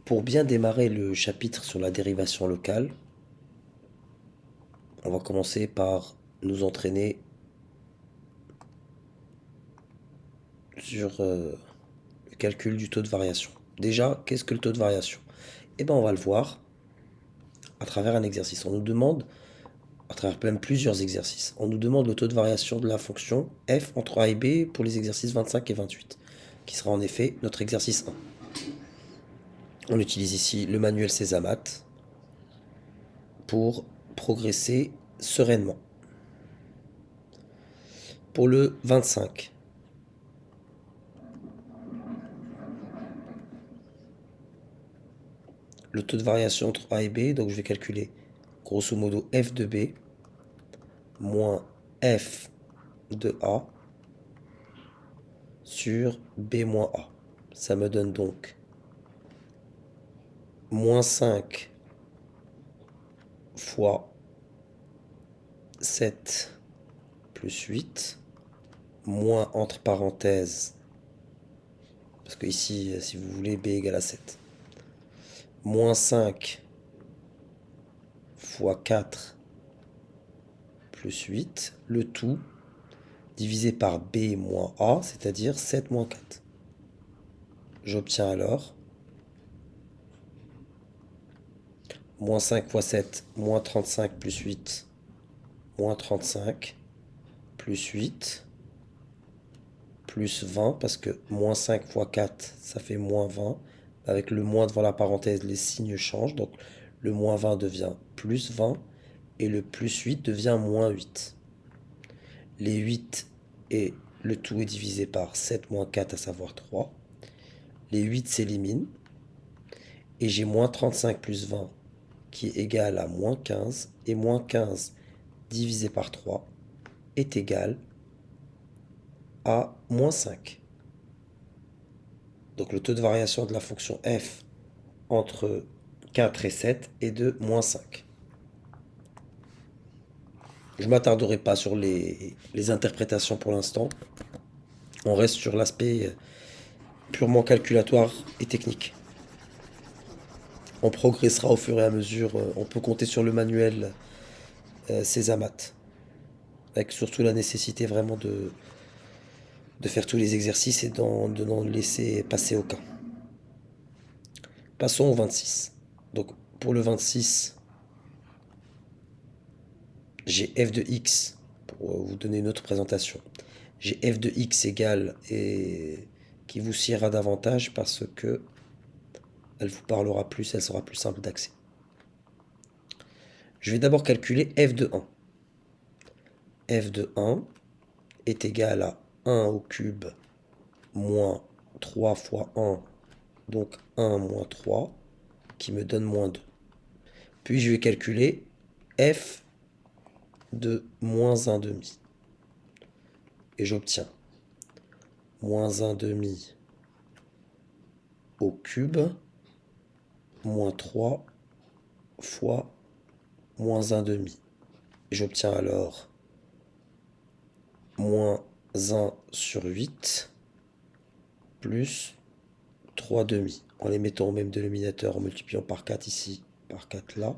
Pour bien démarrer le chapitre sur la dérivation locale, on va commencer par nous entraîner sur le calcul du taux de variation. Déjà, qu'est-ce que le taux de variation? Eh bien, on va le voir à travers un exercice. On nous demande, à travers même plusieurs exercices, on nous demande le taux de variation de la fonction f entre a et b pour les exercices 25 et 28, qui sera en effet notre exercice 1. On utilise ici le manuel Césamat pour progresser sereinement. Pour le 25, le taux de variation entre A et B, donc je vais calculer grosso modo f de B moins f de A sur B moins A. Ça me donne donc moins 5 fois 7 plus 8, moins entre parenthèses, parce que ici, si vous voulez, B égale à 7, moins 5 fois 4 plus 8, le tout divisé par B moins A, c'est-à-dire 7 moins 4. J'obtiens alors moins 5 fois 7, moins 35 plus 8, moins 35, plus 8, plus 20, parce que moins 5 fois 4, ça fait moins 20. Avec le moins devant la parenthèse, les signes changent, donc le moins 20 devient plus 20, et le plus 8 devient moins 8. Les 8 et le tout est divisé par 7 moins 4, à savoir 3. Les 8 s'éliminent, et j'ai moins 35 plus 20, qui est égal à moins 15, et moins 15 divisé par 3 est égal à moins 5. Donc le taux de variation de la fonction f entre 4 et 7 est de moins 5. Je ne m'attarderai pas sur les interprétations pour l'instant. On reste sur l'aspect purement calculatoire et technique. On progressera au fur et à mesure. On peut compter sur le manuel Césamat, avec surtout la nécessité vraiment de faire tous les exercices et de n'en laisser passer aucun. Passons au 26. Donc pour le 26, j'ai f de x, pour vous donner une autre présentation. J'ai f de x égale, et qui vous siera davantage parce que elle vous parlera plus, elle sera plus simple d'accès. Je vais d'abord calculer f de 1. F de 1 est égal à 1 au cube moins 3 fois 1, donc 1 moins 3, qui me donne moins 2. Puis je vais calculer f de moins 1 demi. Et j'obtiens moins 1 demi au cube moins 3 fois moins 1 demi. Et j'obtiens alors moins 1 sur 8 plus 3 demi. En les mettant au même dénominateur, en multipliant par 4 ici, par 4 là,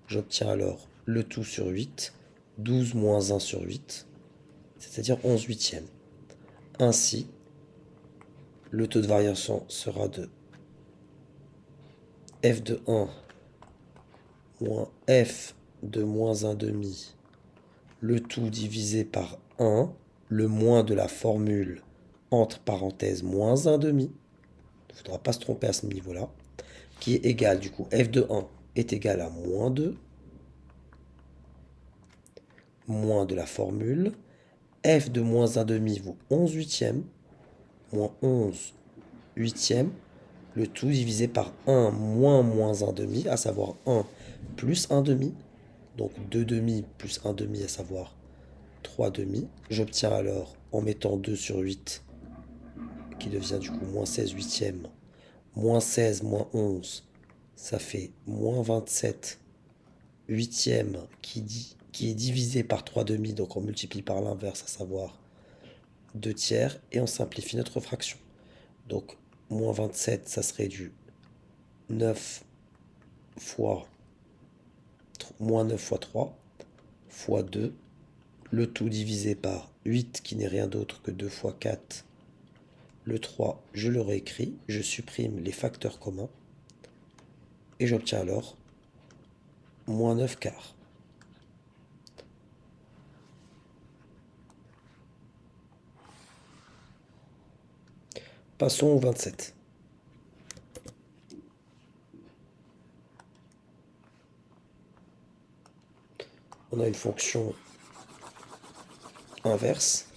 j'obtiens alors le tout sur 8, 12 moins 1 sur 8, c'est-à-dire 11 huitièmes. Ainsi, le taux de variation sera de f de 1 moins f de moins 1 demi, le tout divisé par 1, le moins de la formule entre parenthèses moins 1 demi, il ne faudra pas se tromper à ce niveau-là, qui est égal, du coup, f de 1 est égal à moins 2, moins de la formule, f de moins 1 demi vaut 11 huitièmes, moins 11 huitièmes, le tout divisé par 1 moins moins 1 demi, à savoir 1 plus 1 demi, donc 2 demi plus 1 demi, à savoir 3 demi. J'obtiens alors, en mettant 2 sur 8, qui devient du coup moins 16 huitièmes, moins 16 moins 11, ça fait moins 27 huitièmes qui est divisé par 3 demi, donc on multiplie par l'inverse, à savoir 2 tiers, et on simplifie notre fraction. Donc moins 27, ça serait du 9 fois moins 9 fois 3 fois 2, le tout divisé par 8 qui n'est rien d'autre que 2 fois 4. Le 3, je le réécris, je supprime les facteurs communs et j'obtiens alors moins 9 quarts. Passons au 27. On a une fonction inverse.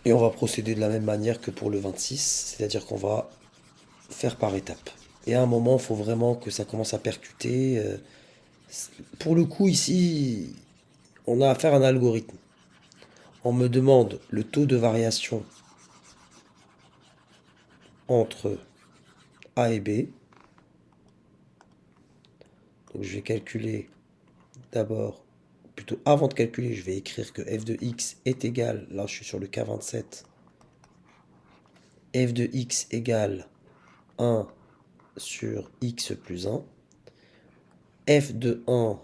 Et on va procéder de la même manière que pour le 26, c'est-à-dire qu'on va faire par étapes. Et à un moment, il faut vraiment que ça commence à percuter. Pour le coup, ici, on a affaire à un algorithme. On me demande le taux de variation entre A et B. Donc je vais calculer d'abord, plutôt avant de calculer, je vais écrire que f de x est égal, là je suis sur le cas 27, f de x égale 1 sur x plus 1. F de 1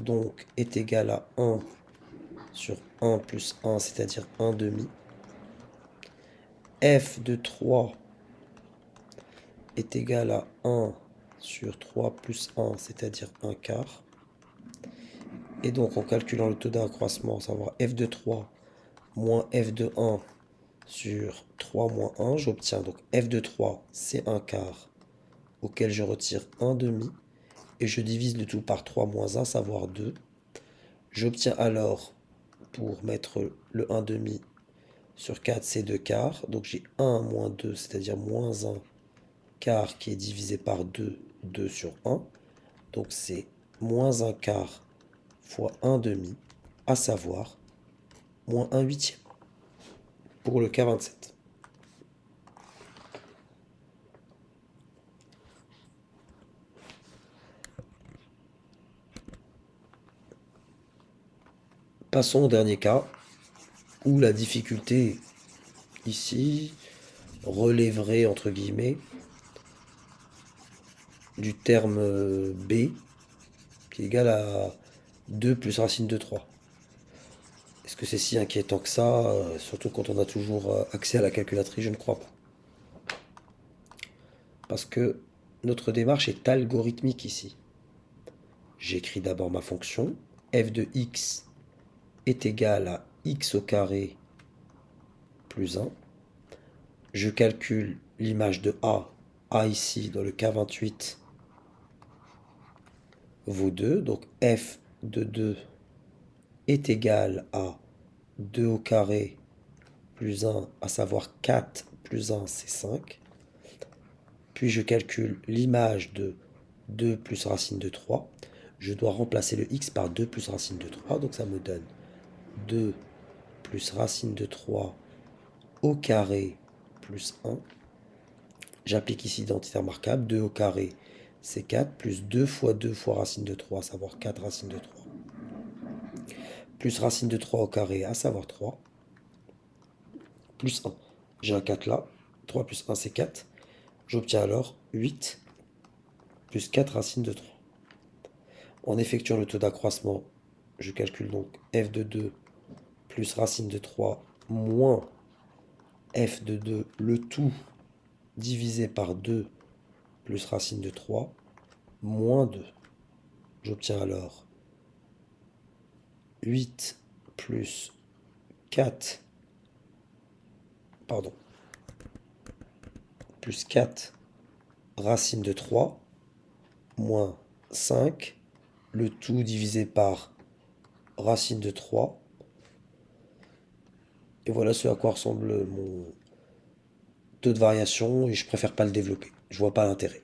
donc est égal à 1 sur 1 plus 1, c'est-à-dire 1 demi. F de 3 est égal à 1 sur 3 plus 1, c'est-à-dire 1 quart. Et donc en calculant le taux d'accroissement, à savoir f de 3 moins f de 1 sur 3 moins 1, j'obtiens donc f de 3, c'est 1 quart, auquel je retire 1 demi, et je divise le tout par 3 moins 1, savoir 2. J'obtiens alors, pour mettre le 1 demi sur 4, c'est 2 quarts, donc j'ai 1 moins 2, c'est-à-dire moins 1 quart qui est divisé par 2, 2 sur 1, donc c'est moins 1 quart fois 1 demi, à savoir moins 1 huitième, pour le cas 27. Passons au dernier cas, où la difficulté ici relèverait entre guillemets du terme b qui est égal à 2 plus racine de 3. Est-ce que c'est si inquiétant que ça, surtout quand on a toujours accès à la calculatrice? Je ne crois pas. Parce que notre démarche est algorithmique ici. J'écris d'abord ma fonction, f de x est égal à x au carré plus 1. Je calcule l'image de A ici dans le cas 28 vaut 2, donc f de 2 est égal à 2 au carré plus 1, à savoir 4 plus 1, c'est 5. Puis je calcule l'image de 2 plus racine de 3. Je dois remplacer le x par 2 plus racine de 3, donc ça me donne 2 plus racine de 3 au carré plus 1. J'applique ici identité remarquable, 2 au carré c'est 4, plus 2 fois 2 fois racine de 3, à savoir 4 racine de 3. Plus racine de 3 au carré, à savoir 3. Plus 1. J'ai un 4 là. 3 plus 1, c'est 4. J'obtiens alors 8 plus 4 racine de 3. En effectuant le taux d'accroissement, je calcule donc f de 2 plus racine de 3 moins f de 2, le tout divisé par 2 plus racine de 3 moins 2. J'obtiens alors 8 plus 4, pardon, plus 4 racine de 3 moins 5, le tout divisé par racine de 3. Et voilà ce à quoi ressemble mon taux de variation, et je préfère pas le développer. Je vois pas l'intérêt.